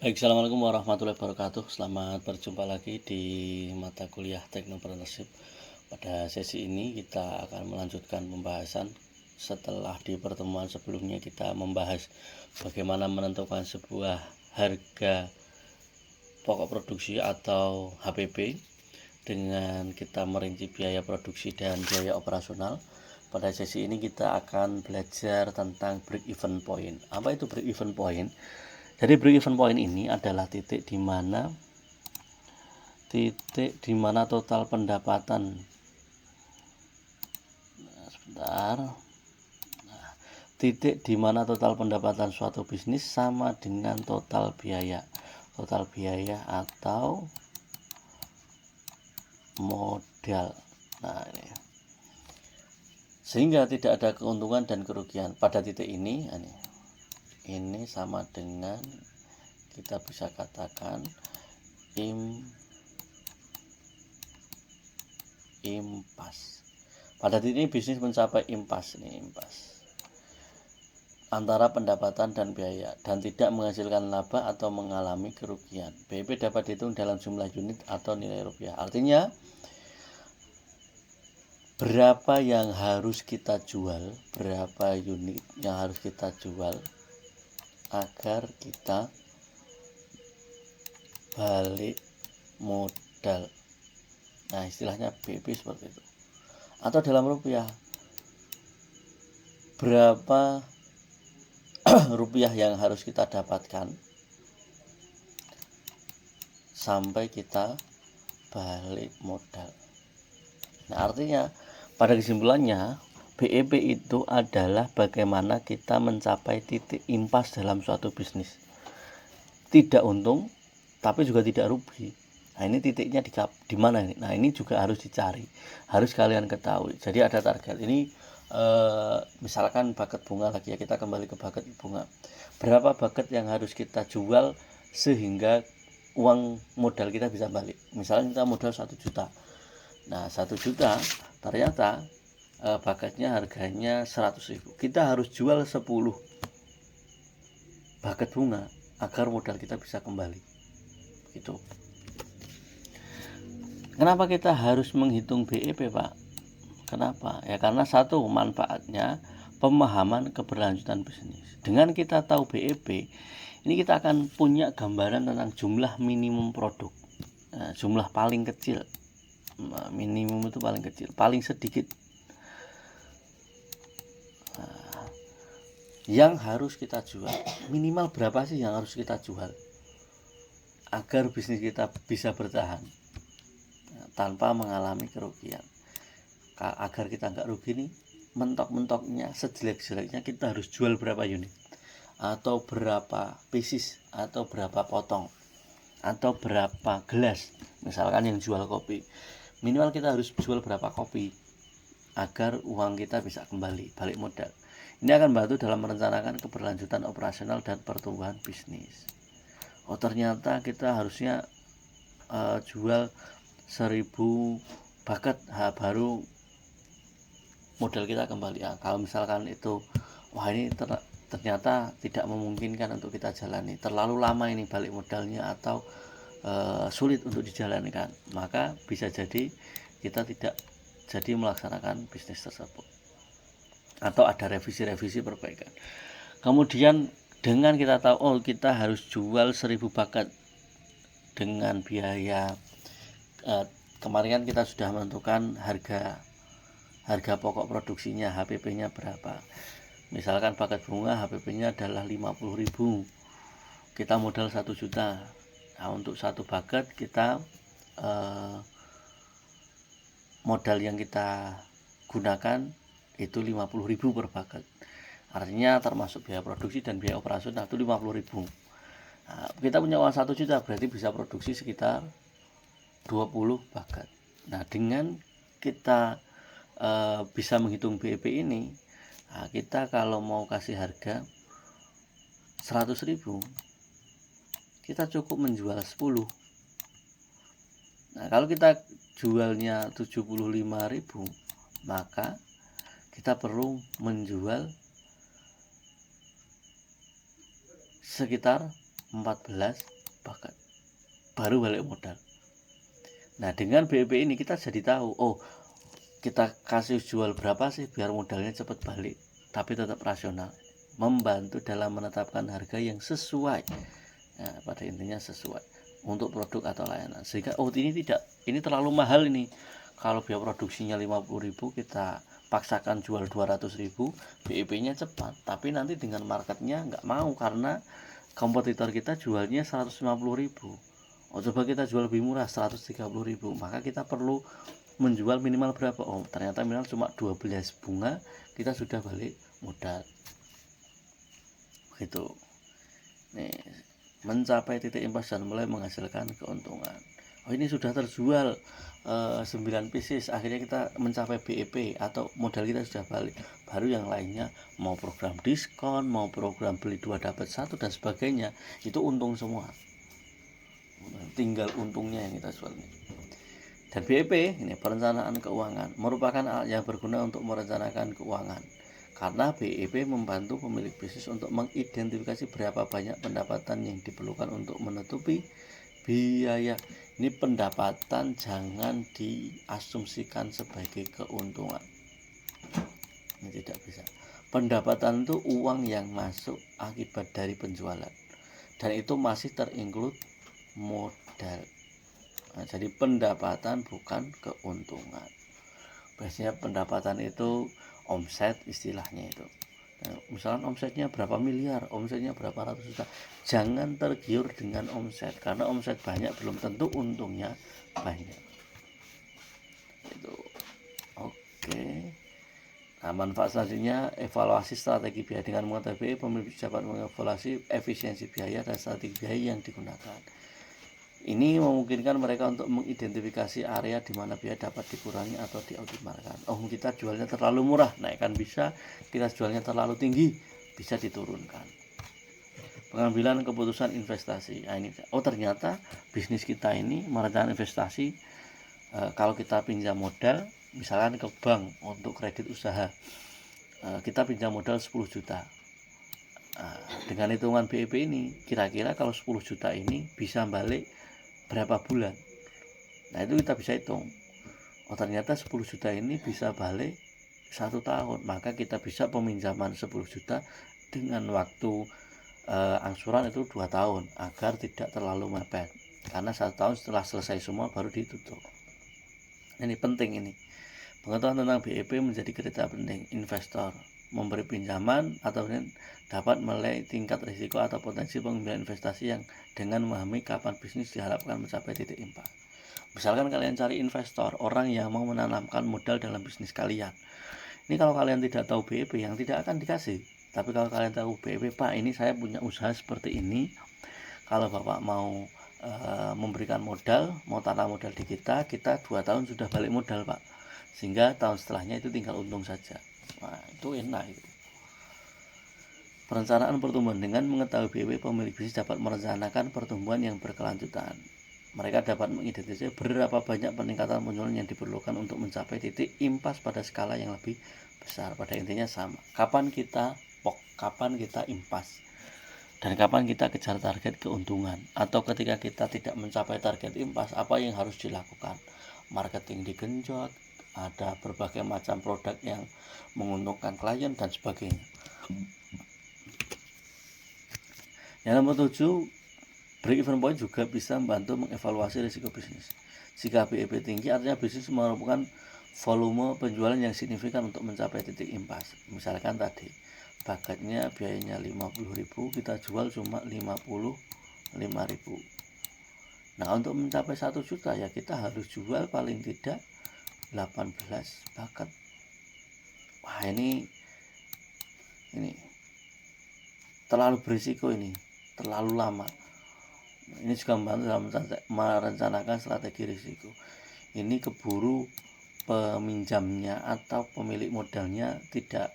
Baik, assalamualaikum warahmatullahi wabarakatuh. Selamat berjumpa lagi di mata kuliah Technopreneurship. Pada sesi ini kita akan melanjutkan pembahasan setelah di pertemuan sebelumnya kita membahas bagaimana menentukan sebuah harga pokok produksi atau HPP dengan kita merinci biaya produksi dan biaya operasional. Pada sesi ini kita akan belajar tentang break even point. Apa itu break even point? Jadi break even point ini adalah titik di mana total pendapatan titik di mana total pendapatan suatu bisnis sama dengan total biaya atau modal. Nah, sehingga tidak ada keuntungan dan kerugian pada titik ini. Ini sama dengan kita bisa katakan impas. Pada titik ini bisnis mencapai impas antara pendapatan dan biaya dan tidak menghasilkan laba atau mengalami kerugian. BEP dapat dihitung dalam jumlah unit atau nilai rupiah. Artinya berapa yang harus kita jual, berapa unit yang harus kita jual agar kita balik modal. Nah, istilahnya BEP seperti itu. Atau dalam rupiah, berapa rupiah yang harus kita dapatkan sampai kita balik modal. Nah, artinya pada kesimpulannya BEP itu adalah bagaimana kita mencapai titik impas dalam suatu bisnis. Tidak untung tapi juga tidak rugi. Nah, ini titiknya di mana ini? Nah, ini juga harus dicari, harus kalian ketahui. Jadi ada target. Ini misalkan bucket bunga lagi ya, kita kembali ke bucket bunga. Berapa bucket yang harus kita jual sehingga uang modal kita bisa balik? Misalnya kita modal 1 juta. Nah, 1 juta ternyata bucketnya harganya 100.000. Kita harus jual 10 bucket bunga agar modal kita bisa kembali. Gitu. Kenapa kita harus menghitung BEP, Pak? Kenapa? Ya karena satu, manfaatnya pemahaman keberlanjutan bisnis. Dengan kita tahu BEP, ini kita akan punya gambaran tentang jumlah minimum produk. Nah, jumlah paling kecil. Minimum itu paling kecil, paling sedikit. Nah, yang harus kita jual. Minimal berapa sih yang harus kita jual agar bisnis kita bisa bertahan tanpa mengalami kerugian. Agar kita nggak rugi nih, mentok-mentoknya sejelek-jeleknya kita harus jual berapa unit atau berapa pieces atau berapa potong atau berapa gelas. Misalkan yang jual kopi, minimal kita harus jual berapa kopi agar uang kita bisa kembali balik modal. Ini akan membantu dalam merencanakan keberlanjutan operasional dan pertumbuhan bisnis. Oh, ternyata kita harusnya jual 1000 bucket, baru modal kita kembali. Ya, kalau misalkan itu ini ternyata tidak memungkinkan untuk kita jalani, terlalu lama ini balik modalnya atau sulit untuk dijalankan, maka bisa jadi kita tidak jadi melaksanakan bisnis tersebut atau ada revisi perbaikan. Kemudian dengan kita tahu kita harus jual 1000 bucket dengan biaya kemarin kan kita sudah menentukan harga pokok produksinya, HPP-nya berapa. Misalkan bucket bunga HPP-nya adalah 50.000. Kita modal 1 juta. Nah, untuk satu bucket kita modal yang kita gunakan itu 50.000 per bucket. Artinya termasuk biaya produksi dan biaya operasional itu 50.000. Nah, kita punya uang 1 juta berarti bisa produksi sekitar 20 bucket. Nah, dengan kita bisa menghitung BEP ini, nah, kita kalau mau kasih harga 100.000, kita cukup menjual 10. Nah, kalau kita jualnya 75.000, maka kita perlu menjual sekitar 14 bahkan baru balik modal. Nah dengan BEP ini kita jadi tahu, oh kita kasih jual berapa sih biar modalnya cepat balik tapi tetap rasional, membantu dalam menetapkan harga yang sesuai. Nah, pada intinya sesuai untuk produk atau layanan, sehingga oh ini terlalu mahal ini, kalau biaya produksinya 50.000 kita paksakan jual 200.000, BEP-nya cepat, tapi nanti dengan marketnya nggak mau karena kompetitor kita jualnya 150.000. Oh coba kita jual lebih murah 130.000, maka kita perlu menjual minimal berapa? Oh ternyata minimal cuma 12 bunga, kita sudah balik modal. Begitu. Nih, mencapai titik impas dan mulai menghasilkan keuntungan. Oh ini sudah terjual 9 pieces, akhirnya kita mencapai BEP atau modal kita sudah balik. Baru yang lainnya mau program diskon, mau program beli 2 dapat 1 dan sebagainya, itu untung semua. Tinggal untungnya yang kita jual. Dan BEP ini perencanaan keuangan merupakan alat yang berguna untuk merencanakan keuangan. Karena BEP membantu pemilik bisnis untuk mengidentifikasi berapa banyak pendapatan yang diperlukan untuk menutupi biaya. Ini pendapatan jangan diasumsikan sebagai keuntungan. Ini tidak bisa. Pendapatan itu uang yang masuk akibat dari penjualan. Dan itu masih terinclude modal. Nah, jadi pendapatan bukan keuntungan. Biasanya pendapatan itu omset istilahnya itu. Nah, misalkan omsetnya berapa miliar, omsetnya berapa ratus juta, jangan tergiur dengan omset, karena omset banyak belum tentu untungnya banyak. Itu oke. Nah, manfaat selanjutnya evaluasi strategi biaya. Dengan mengetahui pemilik dapat mengevaluasi efisiensi biaya dan strategi biaya yang digunakan. Ini memungkinkan mereka untuk mengidentifikasi area di mana biaya dapat dikurangi atau dioptimalkan. Oh kita jualnya terlalu murah, naikkan bisa. Kita jualnya terlalu tinggi, bisa diturunkan. Pengambilan keputusan investasi. Nah, ini oh ternyata bisnis kita ini merencanakan investasi. Kalau kita pinjam modal, misalkan ke bank untuk kredit usaha, kita pinjam modal 10 juta. Dengan hitungan BEP ini, kira-kira kalau 10 juta ini bisa balik berapa bulan. Nah itu kita bisa hitung, oh ternyata 10 juta ini bisa balik 1 tahun, maka kita bisa peminjaman 10 juta dengan waktu angsuran itu 2 tahun agar tidak terlalu mepet, karena 1 tahun setelah selesai semua baru ditutup. Ini penting, ini pengetahuan tentang BEP menjadi kriteria penting. Investor memberi pinjaman atau dapat menilai tingkat risiko atau potensi pengambilan investasi yang dengan memahami kapan bisnis diharapkan mencapai titik impas. Misalkan kalian cari investor, orang yang mau menanamkan modal dalam bisnis kalian. Ini kalau kalian tidak tahu BEP, yang tidak akan dikasih. Tapi kalau kalian tahu BEP, Pak ini saya punya usaha seperti ini, kalau Bapak mau memberikan modal, mau tanam modal di kita 2 tahun sudah balik modal Pak, sehingga tahun setelahnya itu tinggal untung saja. Nah itu enak itu. Perencanaan pertumbuhan. Dengan mengetahui BEP, pemilik bisnis dapat merencanakan pertumbuhan yang berkelanjutan. Mereka dapat mengidentifikasi berapa banyak peningkatan penjualan yang diperlukan untuk mencapai titik impas pada skala yang lebih besar. Pada intinya sama. Kapan kita impas dan kapan kita kejar target keuntungan, atau ketika kita tidak mencapai target impas, apa yang harus dilakukan? Marketing digenjot, ada berbagai macam produk yang menguntungkan klien dan sebagainya. Yang nomor 7, break-even point juga bisa membantu mengevaluasi risiko bisnis. Jika BEP tinggi, artinya bisnis merupakan volume penjualan yang signifikan untuk mencapai titik impas. Misalkan tadi paketnya biayanya 50.000, kita jual cuma 55.000. Nah untuk mencapai 1 juta ya kita harus jual paling tidak 18 paket. Wah ini terlalu berisiko, ini terlalu lama. Ini juga membantu dalam merencanakan strategi risiko. Ini keburu peminjamnya atau pemilik modalnya tidak,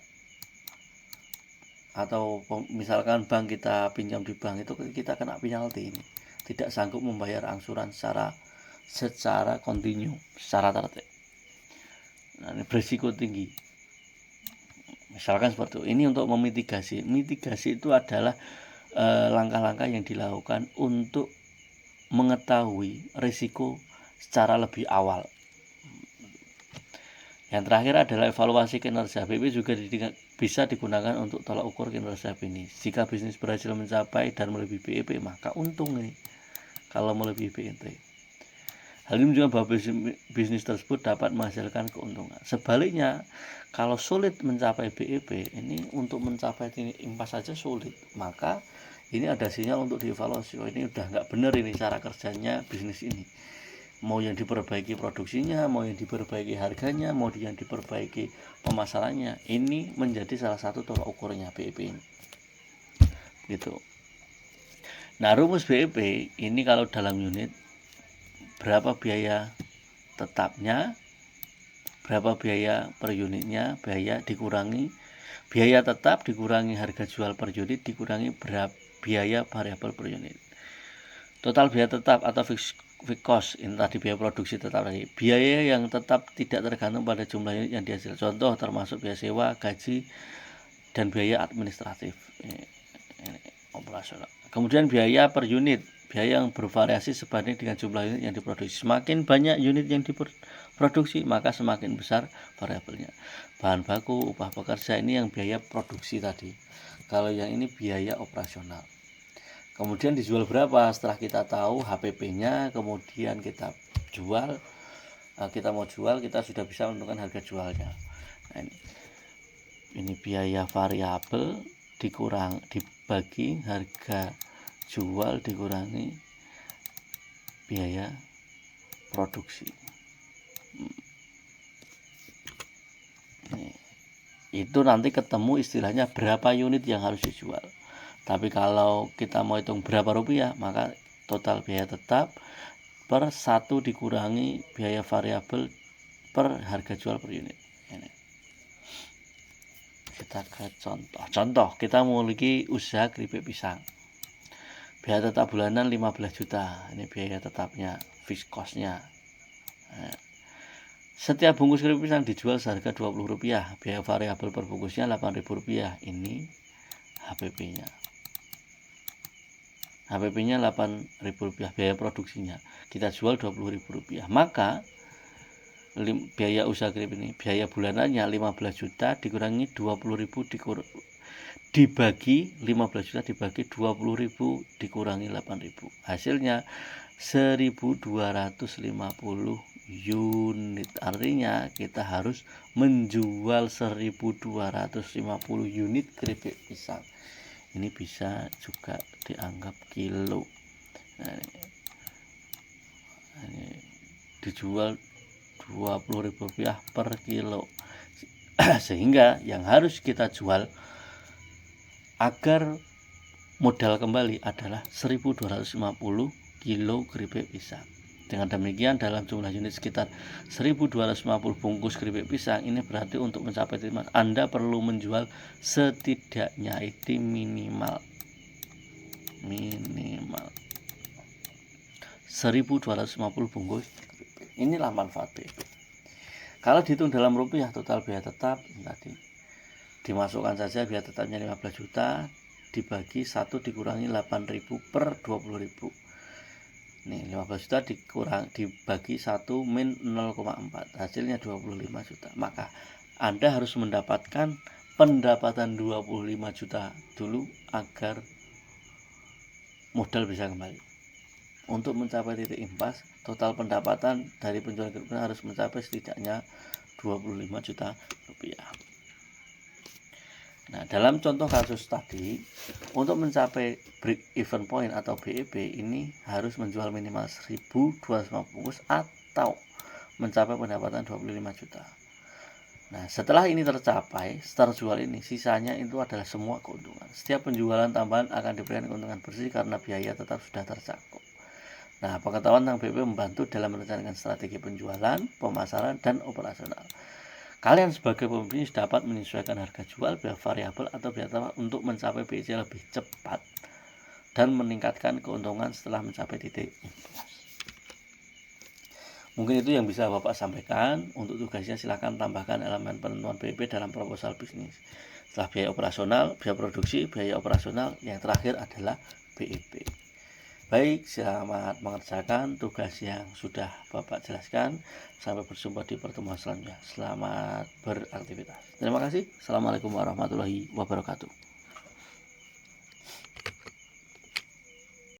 atau misalkan bank, kita pinjam di bank itu kita kena penalti, ini tidak sanggup membayar angsuran secara kontinu, secara tertib. Nah, ini berisiko tinggi. Misalkan seperti itu. Ini untuk mitigasi itu adalah langkah-langkah yang dilakukan untuk mengetahui risiko secara lebih awal. Yang terakhir adalah evaluasi kinerja. BP juga bisa digunakan untuk tolak ukur kinerja bisnis. Jika bisnis berhasil mencapai dan melebihi BEP, maka untung nih kalau melebihi BEP. Hal ini menunjukkan bahwa bisnis tersebut dapat menghasilkan keuntungan. Sebaliknya, kalau sulit mencapai BEP, ini untuk mencapai impas saja sulit, maka ini ada sinyal untuk dievaluasi. Oh, ini udah nggak benar ini cara kerjanya bisnis ini. Mau yang diperbaiki produksinya, mau yang diperbaiki harganya, mau yang diperbaiki pemasarannya. Ini menjadi salah satu tolak ukurnya BEP ini. Gitu. Nah, rumus BEP ini kalau dalam unit, berapa biaya tetapnya, berapa biaya per unitnya, biaya tetap dikurangi harga jual per unit dikurangi biaya variabel per unit. Total biaya tetap atau fixed cost, ini tadi biaya produksi tetap tadi. Biaya yang tetap tidak tergantung pada jumlah unit yang dihasilkan. Contoh termasuk biaya sewa, gaji, dan biaya administratif. Ini operasional. Kemudian biaya per unit, biaya yang bervariasi sebanding dengan jumlah unit yang diproduksi. Semakin banyak unit yang diproduksi, maka semakin besar variabelnya. Bahan baku, upah pekerja, ini yang biaya produksi tadi. Kalau yang ini biaya operasional. Kemudian dijual berapa setelah kita tahu HPP-nya, kemudian kita jual, kita mau jual, kita sudah bisa menentukan harga jualnya. Nah, ini biaya variabel dibagi harga jual dikurangi biaya produksi. Itu nanti ketemu istilahnya berapa unit yang harus dijual. Tapi kalau kita mau hitung berapa rupiah, maka total biaya tetap per 1 dikurangi biaya variabel per harga jual per unit. Ini. Kita ke contoh kita memiliki usaha keripik pisang. Biaya tetap bulanan 15 juta. Ini biaya tetapnya, fixed cost-nya. Nah, setiap bungkus keripik pisang dijual seharga Rp20. Biaya variabel per bungkusnya Rp8.000. Ini HPP-nya. HPP-nya Rp8.000, biaya produksinya. Kita jual Rp20.000. Maka biaya usaha keripik ini, biaya bulanannya 15 juta dikurangi 20.000 dibagi 15 juta dibagi 20.000 dikurangi 8.000. Hasilnya 1.250 unit. Artinya kita harus menjual 1.250 unit keripik pisang. Ini bisa juga dianggap kilo. Nah, ini dijual Rp20.000 per kilo. Sehingga yang harus kita jual agar modal kembali adalah 1.250 kilo keripik pisang. Dengan demikian dalam jumlah unit sekitar 1.250 bungkus keripik pisang, ini berarti untuk mencapai titik Anda perlu menjual setidaknya itu minimal 1.250 bungkus. Inilah manfaat BP. Kalau dihitung dalam rupiah, total biaya tetap tadi dimasukkan saja biaya tetapnya 15 juta dibagi 1 dikurangi 8.000 per 20.000. Nih 15 juta dibagi 1 min 0,4, hasilnya 25 juta. Maka Anda harus mendapatkan pendapatan 25 juta dulu agar modal bisa kembali. Untuk mencapai titik impas, total pendapatan dari penjualan keripik harus mencapai setidaknya 25 juta rupiah. Nah, dalam contoh kasus tadi, untuk mencapai break even point atau BEP ini harus menjual minimal 1.250 bungkus atau mencapai pendapatan 25 juta. Nah, setelah ini tercapai, terjual ini, sisanya itu adalah semua keuntungan. Setiap penjualan tambahan akan diberikan keuntungan bersih karena biaya tetap sudah tercakup. Nah, pengetahuan tentang BEP membantu dalam merencanakan strategi penjualan, pemasaran, dan operasional. Kalian sebagai pembisnis dapat menyesuaikan harga jual, biaya variabel atau biaya tambah untuk mencapai BEP lebih cepat dan meningkatkan keuntungan setelah mencapai titik impas. Mungkin itu yang bisa Bapak sampaikan. Untuk tugasnya silakan tambahkan elemen penentuan BEP dalam proposal bisnis. Setelah biaya operasional, biaya produksi, biaya operasional, yang terakhir adalah BEP. Baik, selamat mengerjakan tugas yang sudah Bapak jelaskan. Sampai berjumpa di pertemuan selanjutnya. Selamat beraktivitas. Terima kasih. Assalamualaikum warahmatullahi wabarakatuh.